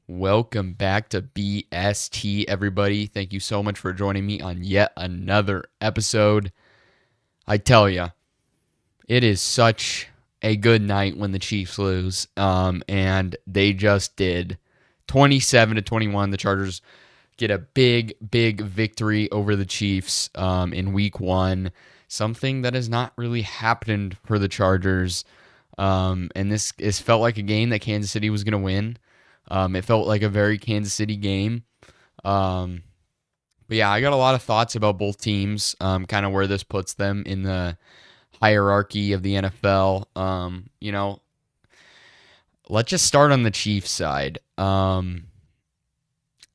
Welcome back to BST, everybody. Thank you so much for joining me on yet another episode. I tell you, it is such a good night when the Chiefs lose, and they just did. 27-21, the Chargers get a big victory over the Chiefs in Week 1. Something that has not really happened for the Chargers, and this felt like a game that Kansas City was going to win. It felt like a very Kansas City game. But yeah, I got a lot of thoughts about both teams, kind of where this puts them in the hierarchy of the NFL. Let's just start on the Chiefs side. I'm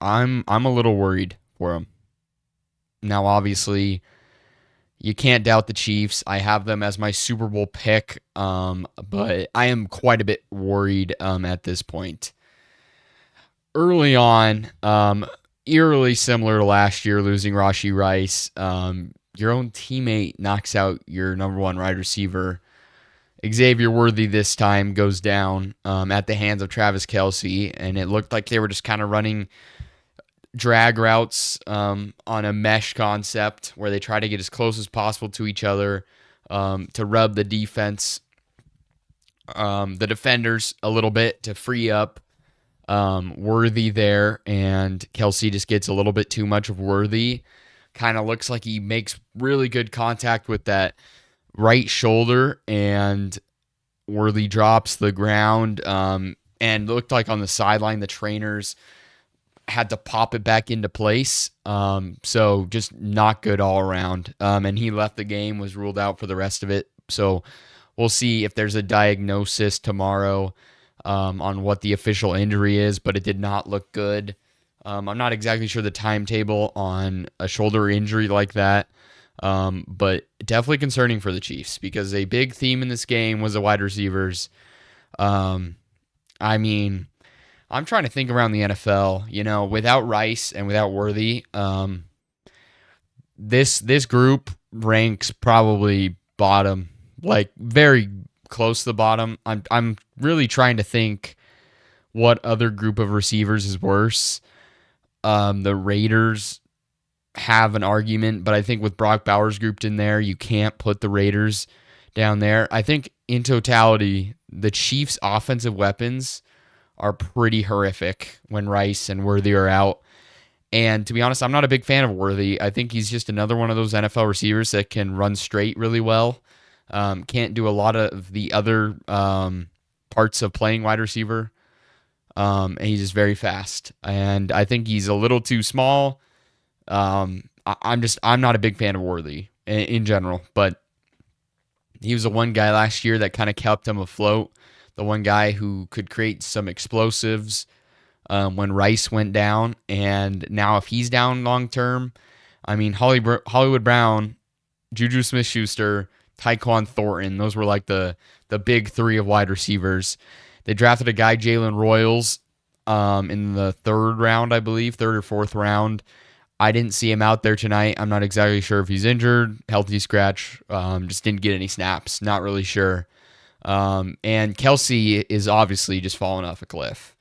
a little worried for them. Now, obviously, you can't doubt the Chiefs. I have them as my Super Bowl pick, but I am quite a bit worried at this point. Early on, eerily similar to last year, losing Rashee Rice. Your own teammate knocks out your number one wide receiver. Xavier Worthy this time goes down at the hands of Travis Kelce, and it looked like they were just kind of running drag routes on a mesh concept where they try to get as close as possible to each other to rub the defense, the defenders a little bit to free up Worthy there, and Kelce just gets a little bit too much of Worthy. Kind of looks like he makes really good contact with that right shoulder, and Worthy drops the ground. And looked like on the sideline, the trainers had to pop it back into place. So just not good all around. And he left the game, was ruled out for the rest of it. So we'll see if there's a diagnosis tomorrow on what the official injury is, but it did not look good. I'm not exactly sure the timetable on a shoulder injury like that, but definitely concerning for the Chiefs because a big theme in this game was the wide receivers. I'm trying to think around the NFL, without Rice and without Worthy, this group ranks probably bottom, like very close to the bottom. I'm really trying to think what other group of receivers is worse. The Raiders have an argument, but I think with Brock Bowers grouped in there, you can't put the Raiders down there. I think in totality, the Chiefs' offensive weapons are pretty horrific when Rice and Worthy are out. And to be honest, I'm not a big fan of Worthy. I think he's just another one of those NFL receivers that can run straight really well. Can't do a lot of the other parts of playing wide receiver. And he's just very fast. And I think he's a little too small. I'm not a big fan of Worthy in general, but he was the one guy last year that kind of kept him afloat. The one guy who could create some explosives when Rice went down. And now if he's down long term, Hollywood Brown, Juju Smith-Schuster, Tyquan Thornton, those were like the big three of wide receivers. They drafted a guy, Jalen Royals, in the third round, I believe, third or fourth round. I didn't see him out there tonight. I'm not exactly sure if he's injured, healthy scratch, just didn't get any snaps. Not really sure. And Kelce is obviously just falling off a cliff.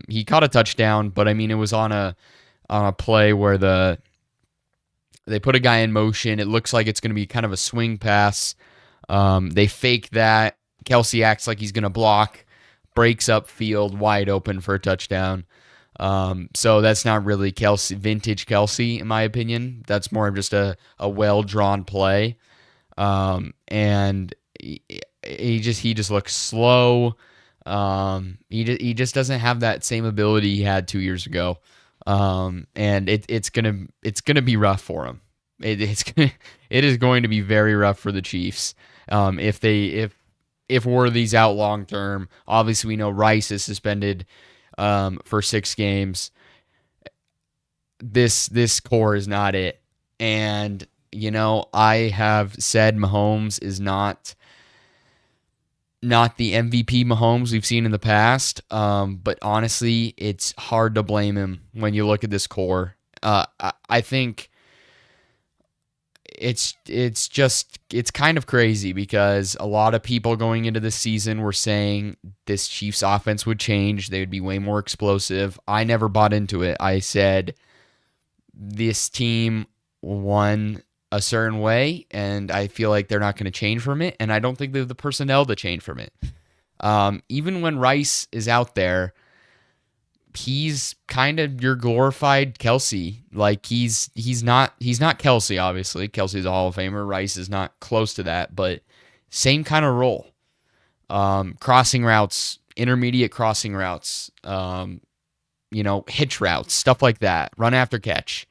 He caught a touchdown, but it was on a play where they put a guy in motion. It looks like it's going to be kind of a swing pass. They fake that. Kelce acts like he's going to block, breaks up field, wide open for a touchdown. So that's not really vintage Kelce, in my opinion. That's more of just a well-drawn play. And he just looks slow. He just doesn't have that same ability he had 2 years ago. And it's gonna be rough for him. It is going to be very rough for the Chiefs. If Worthy's out long term, obviously we know Rice is suspended for 6 games. This core is not it. And I have said Mahomes is not the MVP Mahomes we've seen in the past. But honestly, it's hard to blame him when you look at this core. I think it's kind of crazy because a lot of people going into the season were saying this Chiefs offense would change. They would be way more explosive. I never bought into it. I said this team won a certain way, and I feel like they're not going to change from it. And I don't think they have the personnel to change from it. Even when Rice is out there, he's kind of your glorified Kelsey. Like he's not Kelsey, obviously. Kelsey's a Hall of Famer. Rice is not close to that, but same kind of role. Crossing routes, intermediate crossing routes, hitch routes, stuff like that. Run after catch.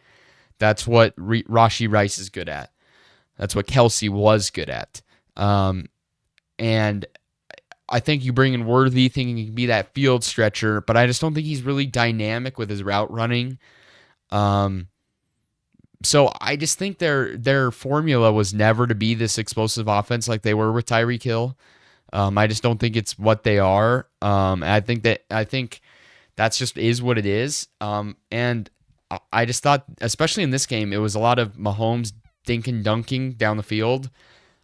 That's what Rashee Rice is good at. That's what Kelsey was good at. And I think you bring in Worthy thinking he can be that field stretcher, but I just don't think he's really dynamic with his route running. So I just think their formula was never to be this explosive offense like they were with Tyreek Hill. I just don't think it's what they are. I think that's just is what it is. And I just thought, especially in this game, it was a lot of Mahomes dinking dunking down the field,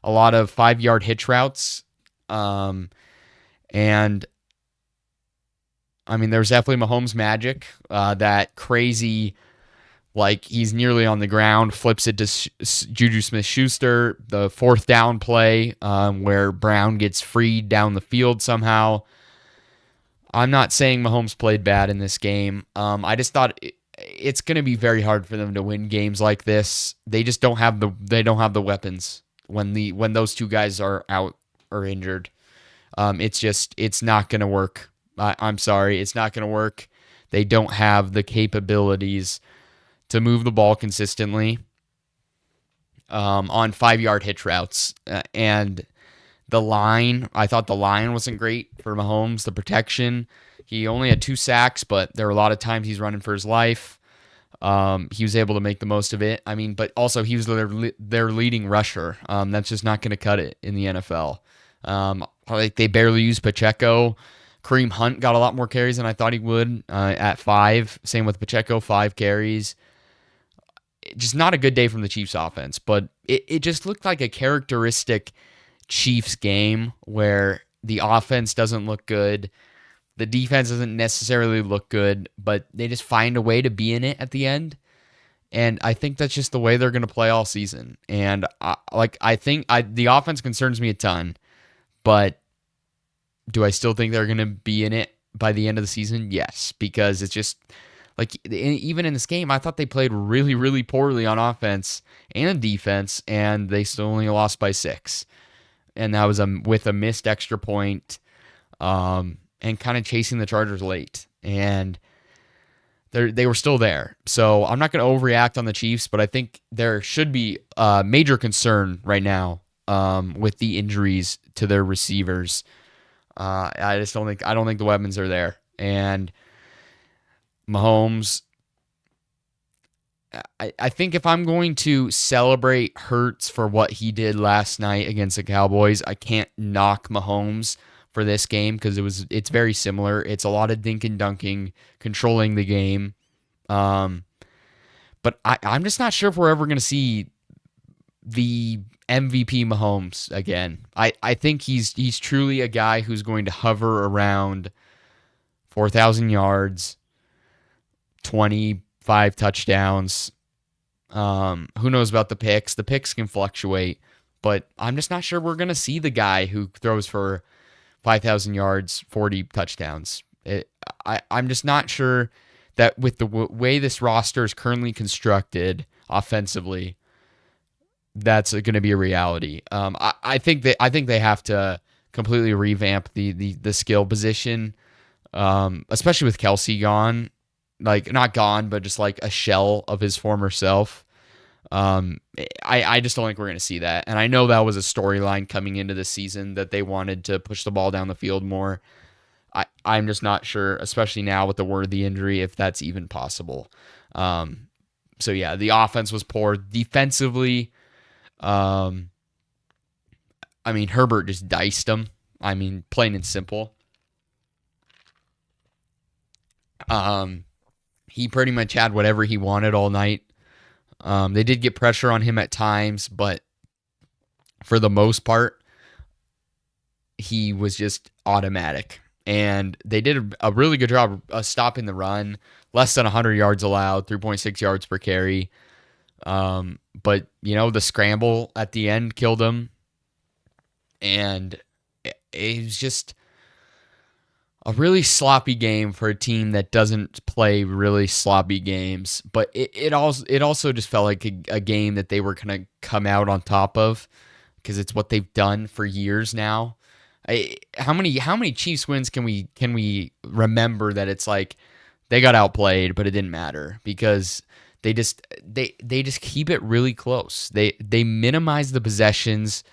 a lot of 5-yard hitch routes. And I mean, there's definitely Mahomes magic, that crazy, like he's nearly on the ground, flips it to Juju Smith-Schuster, the 4th down play, where Brown gets freed down the field somehow. I'm not saying Mahomes played bad in this game. I just thought it's going to be very hard for them to win games like this. They just don't have the weapons when those two guys are out or injured. It's not going to work. I'm sorry, it's not going to work. They don't have the capabilities to move the ball consistently on 5-yard hitch routes. And the line, I thought the line wasn't great for Mahomes. The protection, he only had 2 sacks, but there were a lot of times he's running for his life. He was able to make the most of it. I mean, but also he was their leading rusher. That's just not going to cut it in the NFL. Like they barely used Pacheco. Kareem Hunt got a lot more carries than I thought he would at 5. Same with Pacheco, 5 carries. Just not a good day from the Chiefs offense, but it just looked like a characteristic Chiefs game where the offense doesn't look good. The defense doesn't necessarily look good, but they just find a way to be in it at the end. And I think that's just the way they're going to play all season. And I think the offense concerns me a ton, but do I still think they're going to be in it by the end of the season? Yes, because it's just like even in this game, I thought they played really, really poorly on offense and defense, and they still only lost by 6. And that was with a missed extra point, and kind of chasing the Chargers late. And they were still there. So I'm not going to overreact on the Chiefs, but I think there should be a major concern right now with the injuries to their receivers. I don't think the weapons are there. And Mahomes, I think if I'm going to celebrate Hurts for what he did last night against the Cowboys, I can't knock Mahomes for this game because it's very similar. It's a lot of dink and dunking, controlling the game. But I'm just not sure if we're ever going to see the MVP Mahomes again. I think he's truly a guy who's going to hover around 4,000 yards, 25 touchdowns. Who knows about the picks? The picks can fluctuate, but I'm just not sure we're going to see the guy who throws for 5,000 yards, 40 touchdowns. I'm just not sure that with the way this roster is currently constructed offensively, that's going to be a reality. I think they have to completely revamp the skill position, especially with Kelsey gone, like not gone, but just like a shell of his former self. I just don't think we're going to see that. And I know that was a storyline coming into the season that they wanted to push the ball down the field more. I'm just not sure, especially now with the Worthy injury, if that's even possible. So yeah, the offense was poor. Defensively, I mean, Herbert just diced them. I mean, plain and simple. He pretty much had whatever he wanted all night. They did get pressure on him at times, but for the most part, he was just automatic. And they did a really good job of stopping the run. Less than 100 yards allowed, 3.6 yards per carry. But, the scramble at the end killed him. And it was just a really sloppy game for a team that doesn't play really sloppy games. But it also just felt like a game that they were going to come out on top of, because it's what they've done for years now. How many Chiefs wins can we remember that it's like they got outplayed, but it didn't matter because they just keep it really close. They minimize the possessions,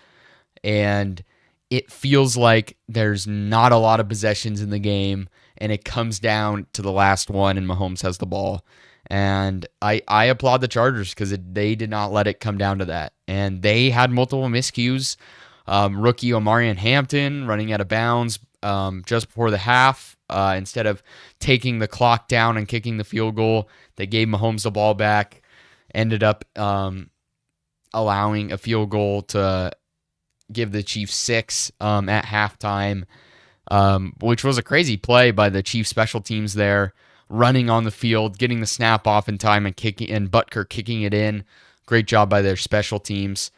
and it feels like there's not a lot of possessions in the game, and it comes down to the last one, and Mahomes has the ball. And I applaud the Chargers because they did not let it come down to that, and they had multiple miscues. Rookie Omarion Hampton running out of bounds just before the half. Instead of taking the clock down and kicking the field goal, they gave Mahomes the ball back. Ended up allowing a field goal to give the Chiefs 6 at halftime, which was a crazy play by the Chiefs special teams there, running on the field, getting the snap off in time, and Butker kicking it in. Great job by their special teams.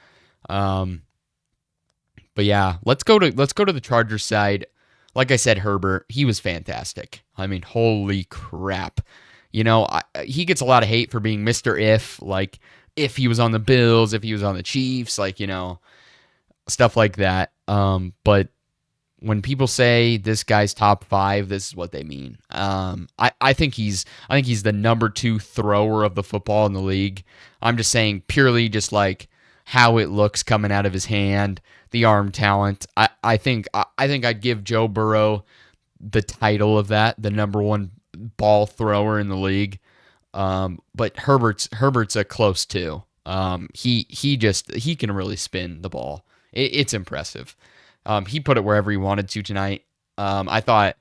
But yeah, let's go to the Chargers side. Like I said, Herbert, he was fantastic. I mean, holy crap. He gets a lot of hate for being Mr. Like if he was on the Bills, if he was on the Chiefs, stuff like that. But when people say this guy's top 5, this is what they mean. I think he's the number 2 thrower of the football in the league. I'm just saying purely just like how it looks coming out of his hand, the arm talent. I think I'd give Joe Burrow the title of that, the number 1 ball thrower in the league. But Herbert's a close 2. He can really spin the ball. It's impressive. He put it wherever he wanted to tonight. Quentin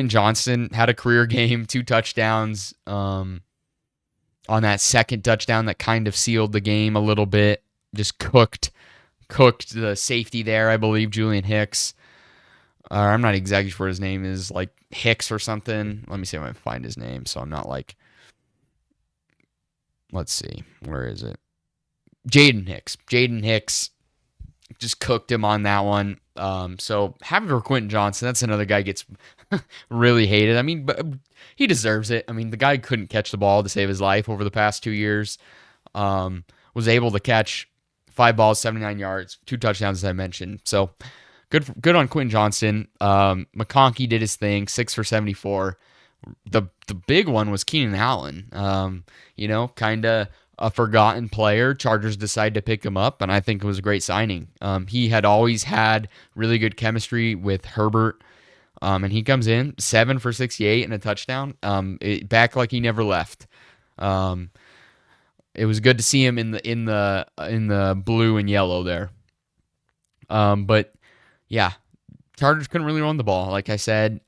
Johnston had a career game, 2 touchdowns. On that second touchdown that kind of sealed the game a little bit. Just cooked the safety there, I believe, Julian Hicks. I'm not exactly sure what his name is, like Hicks or something. Let me see if I can find his name so I'm not like... Let's see. Where is it? Jaden Hicks just cooked him on that one. So happy for Quentin Johnston. That's another guy gets really hated. But he deserves it. The guy couldn't catch the ball to save his life over the past 2 years. Was able to catch 5 balls, 79 yards, 2 touchdowns, as I mentioned. So good on Quentin Johnston. McConkey did his thing, 6 for 74. The big one was Keenan Allen. Kind of a forgotten player. Chargers decided to pick him up, and I think it was a great signing. He had always had really good chemistry with Herbert, and he comes in 7 for 68 and a touchdown. Back like he never left. It was good to see him in the blue and yellow there. But yeah, Chargers couldn't really run the ball. Like I said,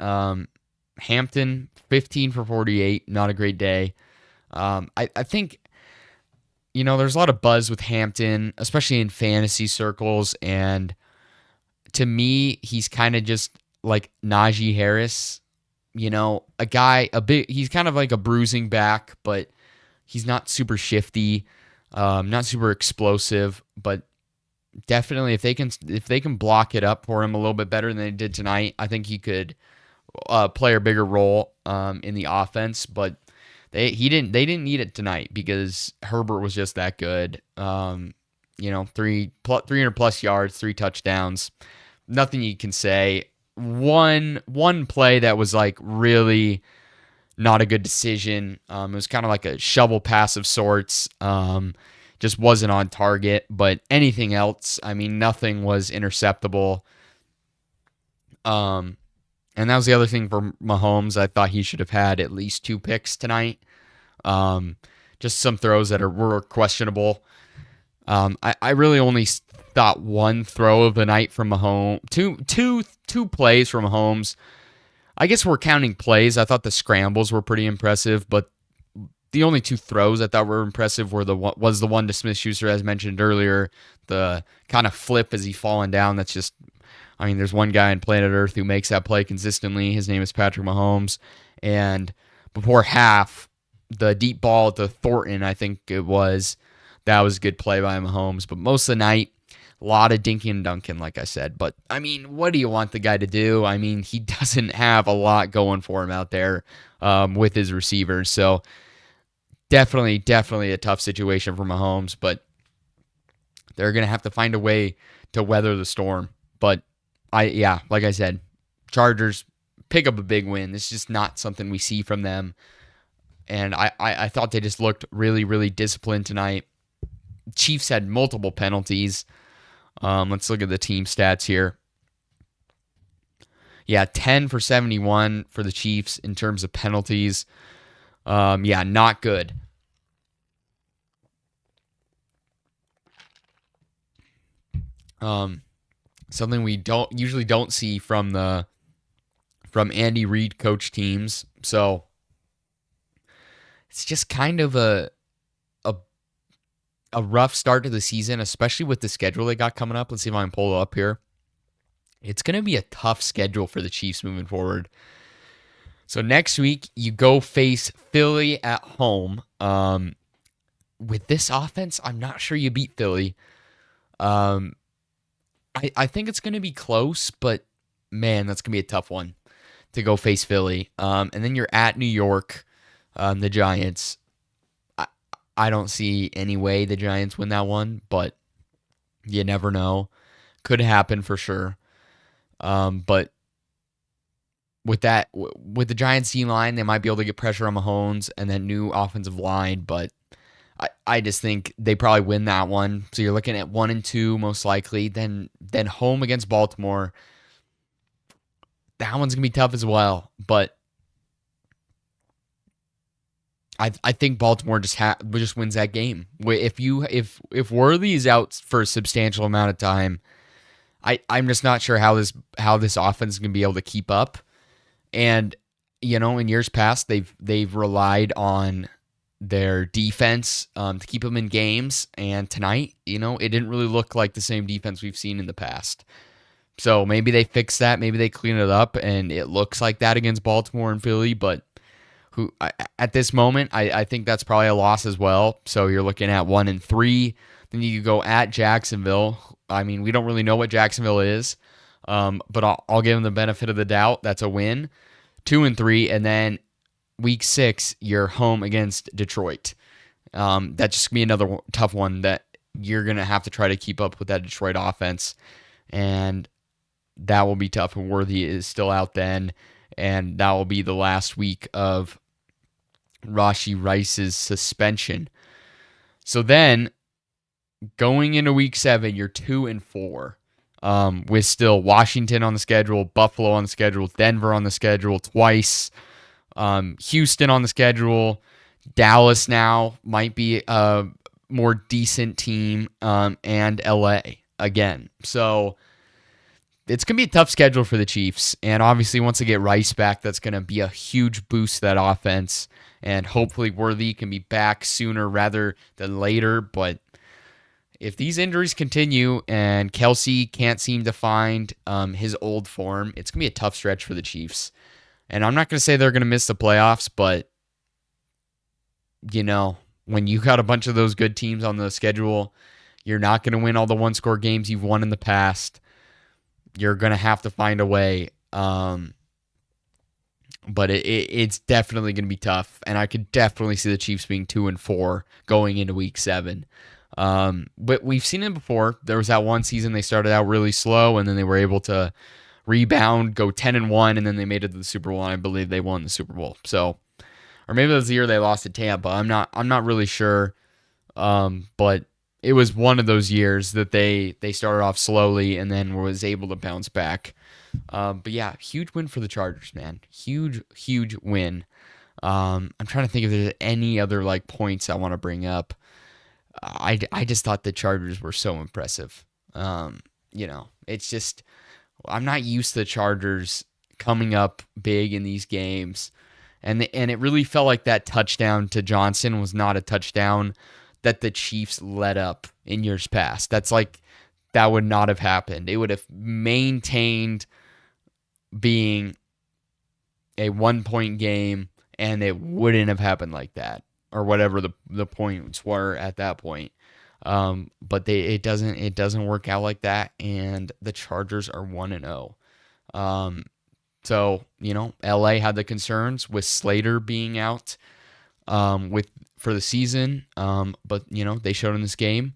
Hampton 15 for 48, not a great day. I think, there's a lot of buzz with Hampton, especially in fantasy circles, and to me, he's kind of just like Najee Harris, he's kind of like a bruising back, but he's not super shifty, not super explosive, but definitely if they can block it up for him a little bit better than they did tonight, I think he could play a bigger role in the offense, but they didn't need it tonight because Herbert was just that good. 300 plus yards, 3 touchdowns, nothing you can say. One play that was like really not a good decision. It was kind of like a shovel pass of sorts. Just wasn't on target, but anything else, nothing was interceptable. And that was the other thing for Mahomes. I thought he should have had at least 2 picks tonight. Just some throws that were questionable. I really only thought 1 throw of the night from Mahomes. Two plays from Mahomes. I guess we're counting plays. I thought the scrambles were pretty impressive, but The only two throws I thought were impressive were the one to Smith-Schuster, as mentioned earlier, the kind of flip as he's falling down. That's just, I mean, there's one guy on planet Earth who makes that play consistently. His name is Patrick Mahomes. And before half, the deep ball to Thornton, I think it was, that was a good play by Mahomes. But most of the night, a lot of dinking and dunking, like I said. But, I mean, what do you want the guy to do? I mean, he doesn't have a lot going for him out there with his receivers. So, definitely a tough situation for Mahomes, but they're going to have to find a way to weather the storm. But like I said, Chargers pick up a big win. It's just not something we see from them. And I thought they just looked really, really disciplined tonight. Chiefs had multiple penalties. Let's look at the team stats here. Yeah, 10 for 71 for the Chiefs in terms of penalties. Not good. Something we usually don't see from Andy Reid coach teams. So it's just kind of a rough start to the season, especially with the schedule they got coming up. Let's see if I can pull it up here. It's going to be a tough schedule for the Chiefs moving forward. So next week, you go face Philly at home. With this offense, I'm not sure you beat Philly. I think it's going to be close, but man, that's going to be a tough one to go face Philly. And then you're at New York, the Giants. I don't see any way the Giants win that one, but you never know. Could happen for sure. But with the Giants D line, they might be able to get pressure on Mahomes and that new offensive line, but I just think they probably win that one. So you're looking at 1-2 most likely. Then home against Baltimore. That one's gonna be tough as well. But I think Baltimore just wins that game. If Worthy is out for a substantial amount of time, I'm just not sure how this offense is gonna be able to keep up. And in years past, they've relied on their defense to keep them in games. And tonight, it didn't really look like the same defense we've seen in the past. So maybe they fix that. Maybe they clean it up, and it looks like that against Baltimore and Philly. But at this moment, I think that's probably a loss as well. So you're looking at 1-3. Then you go at Jacksonville. I mean, we don't really know what Jacksonville is, but I'll give them the benefit of the doubt. That's a win. 2-3, and then week 6, you're home against Detroit. That's just going to be another tough one that you're going to have to try to keep up with that Detroit offense. And that will be tough. And Worthy is still out then. And that will be the last week of Rashee Rice's suspension. So then, going into week 7, you're 2-4. With still Washington on the schedule, Buffalo on the schedule, Denver on the schedule twice. Houston on the schedule. Dallas now might be a more decent team, and LA again. So it's going to be a tough schedule for the Chiefs. And obviously, once they get Rice back, that's going to be a huge boost to that offense. And hopefully, Worthy can be back sooner rather than later. But if these injuries continue and Kelsey can't seem to find his old form, it's going to be a tough stretch for the Chiefs. And I'm not going to say they're going to miss the playoffs, but, when you got a bunch of those good teams on the schedule, you're not going to win all the one-score games you've won in the past. You're going to have to find a way. But it's definitely going to be tough. And I could definitely see the Chiefs being 2-4 going into week 7. But we've seen it before. There was that one season they started out really slow, and then they were able to rebound, go 10-1, and then they made it to the Super Bowl, and I believe they won the Super Bowl. So, or maybe that was the year they lost to Tampa. I'm not really sure. But it was one of those years that they started off slowly and then was able to bounce back. But yeah, huge win for the Chargers, man. Huge win. I'm trying to think if there's any other points I want to bring up. I just thought the Chargers were so impressive. It's just, I'm not used to the Chargers coming up big in these games And it really felt like that touchdown to Johnson was not a touchdown that the Chiefs let up in years past. That's like that would not have happened. It would have maintained being a 1 point game, and it wouldn't have happened like that, or whatever the points were at that point. But it doesn't work out like that, and the Chargers are 1-0. So LA had the concerns with Slater being out with for the season, but they showed in this game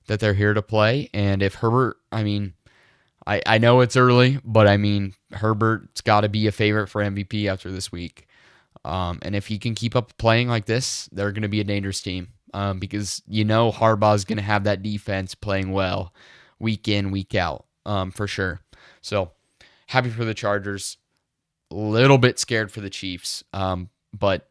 that they're here to play. And if Herbert, I know it's early, but Herbert's got to be a favorite for MVP after this week. And if he can keep up playing like this, they're going to be a dangerous team. Because Harbaugh's going to have that defense playing well week in, week out, for sure. So happy for the Chargers. A little bit scared for the Chiefs, but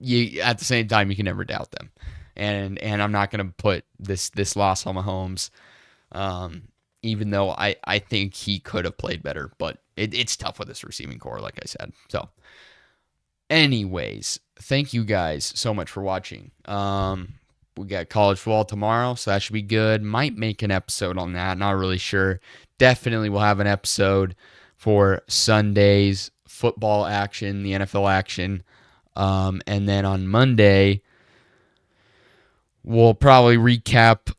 at the same time, you can never doubt them. And I'm not going to put this loss on Mahomes, even though I think he could have played better. But it's tough with this receiving core, like I said. So, anyways, thank you guys so much for watching. We got college football tomorrow, so that should be good. Might make an episode on that. Not really sure. Definitely will have an episode for Sunday's football action, the NFL action. And then on Monday, we'll probably recap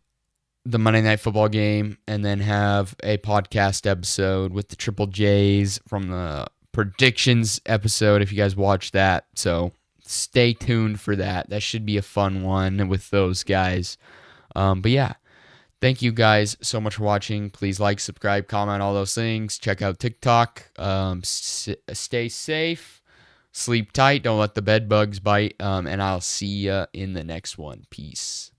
the Monday Night Football game and then have a podcast episode with the Triple J's from the predictions episode if you guys watch that. So stay tuned for that. That should be a fun one with those guys. But yeah, thank you guys so much for watching. Please like, subscribe, comment, all those things. Check out TikTok. Stay safe. Sleep tight. Don't let the bed bugs bite. And I'll see you in the next one. Peace.